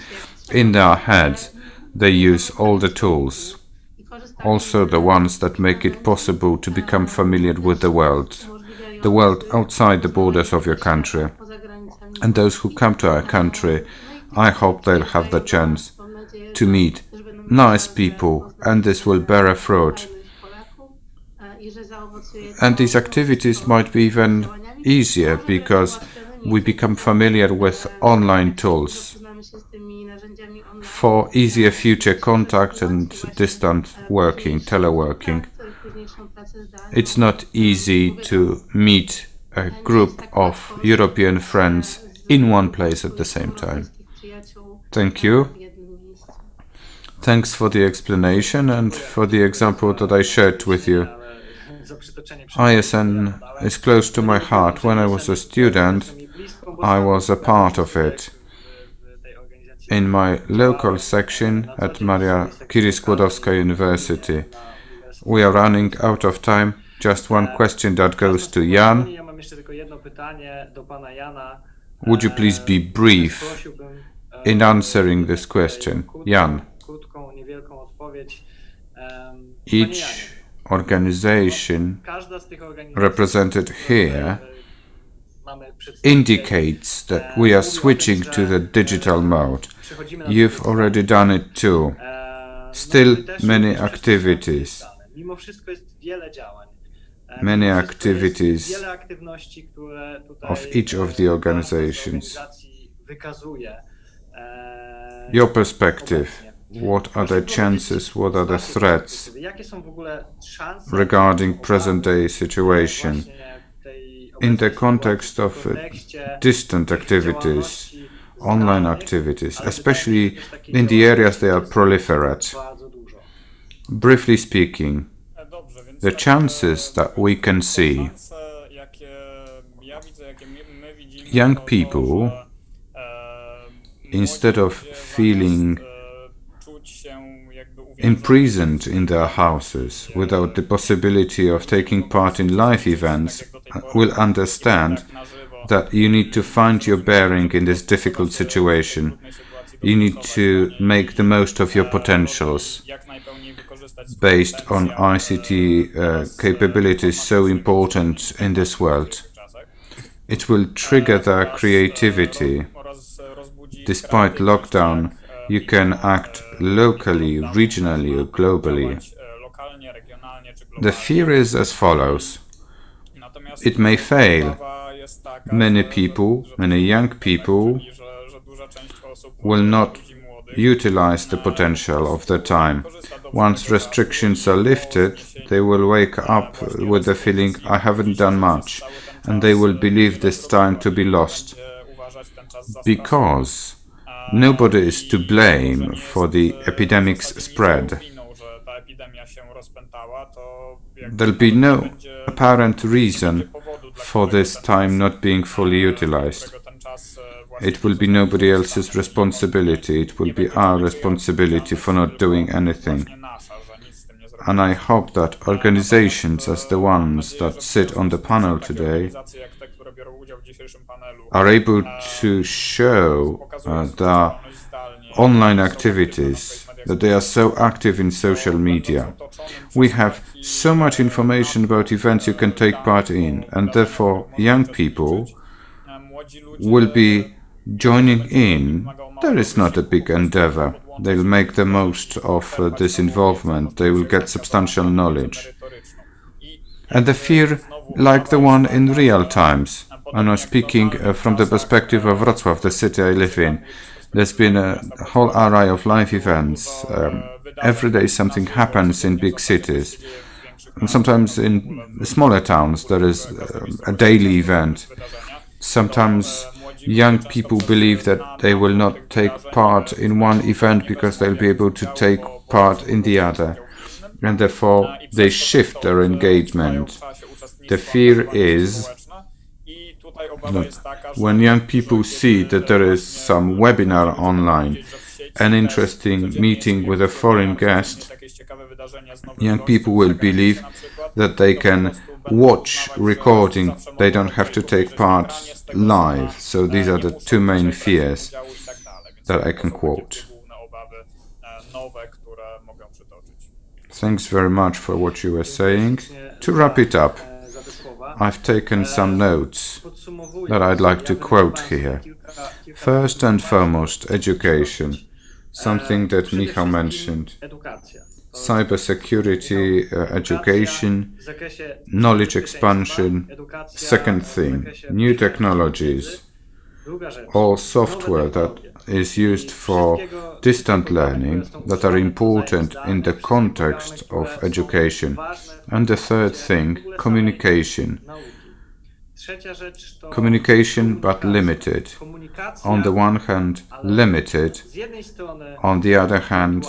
in their heads. They use all the tools, also the ones that make it possible to become familiar with the world outside the borders of your country. And those who come to our country, I hope they'll have the chance to meet nice people, and this will bear a fruit. And these activities might be even easier because we become familiar with online tools for easier future contact and distant working, teleworking. It's not easy to meet a group of European friends in one place at the same time. Thank you. Thanks for the explanation and for the example that I shared with you. ISN is close to my heart. When I was a student, I was a part of it. In my local section at Maria Curie-Skłodowska University. We are running out of time. Just one question that goes to Jan. Would you please be brief in answering this question? Jan. Each organization represented here indicates that we are switching to the digital mode. You've already done it too. Still many activities of each of the organizations. Your perspective, what are the chances, what are the threats regarding present-day situation in the context of distant activities, online activities, especially in the areas they are proliferate? Briefly speaking, the chances that we can see, young people, instead of feeling imprisoned in their houses without the possibility of taking part in live events, will understand that you need to find your bearing in this difficult situation. You need to make the most of your potentials based on ICT capabilities so important in this world. It will trigger their creativity. Despite lockdown, you can act locally, regionally, or globally. The fear is as follows. It may fail. Many people, many young people, will not utilize the potential of their time. Once restrictions are lifted, they will wake up with the feeling, I haven't done much, and they will believe this time to be lost. Because nobody is to blame for the epidemic's spread. There'll be no apparent reason for this time not being fully utilized. It will be nobody else's responsibility. It will be our responsibility for not doing anything. And I hope that organizations as the ones that sit on the panel today are able to show the online activities, that they are so active in social media. We have so much information about events you can take part in, and therefore young people will be joining in. There is not a big endeavor. They'll make the most of this involvement. They will get substantial knowledge. And the fear, like the one in real times. And I'm speaking from the perspective of Wrocław, the city I live in. There's been a whole array of live events. Every day something happens in big cities. And sometimes in smaller towns there is a daily event. Sometimes young people believe that they will not take part in one event because they'll be able to take part in the other. And therefore they shift their engagement. The fear is that when young people see that there is some webinar online, an interesting meeting with a foreign guest, young people will believe that they can watch recording, they don't have to take part live. So these are the two main fears that I can quote. Thanks very much for what you were saying. To wrap it up, I've taken some notes that I'd like to quote here. First and foremost, education, something that Michał mentioned. Cybersecurity education, knowledge expansion. Second thing, new technologies, Druga rzecz. or software that is used for distant learning that are important in the context of education. And the third thing, communication. Trzecia rzecz to Communication, but limited. On the one hand, limited. z jednej strony On the other hand,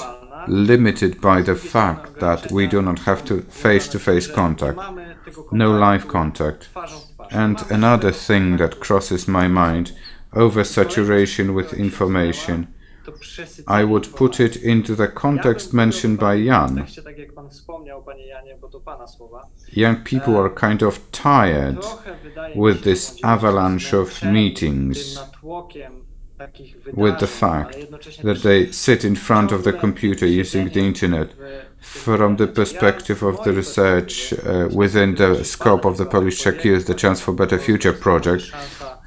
limited by the fact that we do not have face-to-face contact, mamy tego no kontaktu live contact. twarzą w twarz. And another thing that crosses my mind, oversaturation with information. To przesycenie I would put it into the context mentioned by Jan. W kontekście, tak jak pan wspomniał, panie Janie, bo to pana słowa. Young people are kind of tired Trochę wydaje mi with się, this że bądźmy avalanche of zmęczeni meetings, tym natłokiem takich with wydarzeń, the fact ale jednocześnie that też they sit in front of the computer using the internet. From the perspective of the research within the scope of the Polish-Czech Youth, the Chance for Better Future project,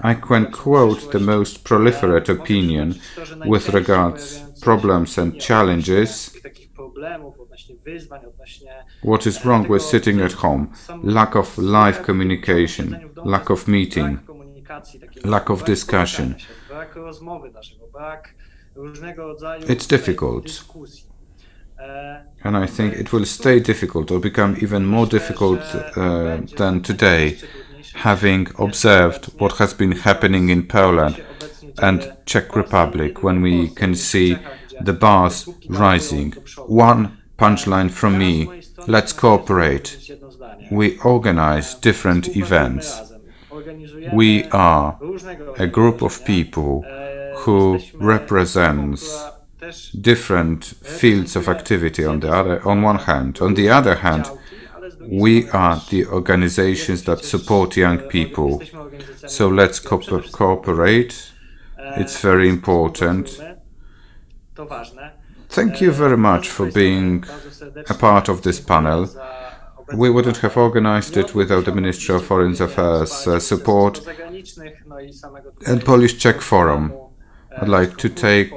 I can quote the most proliferate opinion with regards problems and challenges. What is wrong with sitting at home? Lack of live communication, lack of meeting, lack of discussion. It's difficult. And I think it will stay difficult or become even more difficult than today, having observed what has been happening in Poland and Czech Republic when we can see the bars rising. One punchline from me, let's cooperate. We organize different events. We are a group of people who represents different fields of activity on one hand. On the other hand, we are the organizations that support young people. So let's cooperate. It's very important. Thank you very much for being a part of this panel. We wouldn't have organized it without the Ministry of Foreign Affairs support and Polish-Czech Forum. I'd like to take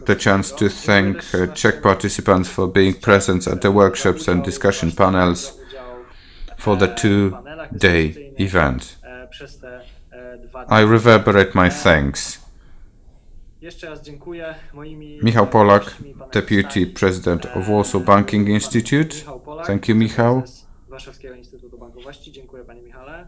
the chance to thank Czech participants for being present at the workshops and discussion panels for the two-day event. I reverberate my thanks. Michał Polak, Deputy President of Warsaw Banking Institute. Thank you, Michał. Warszawskiego Instytutu Bankowości. Dziękuję, panie Michale.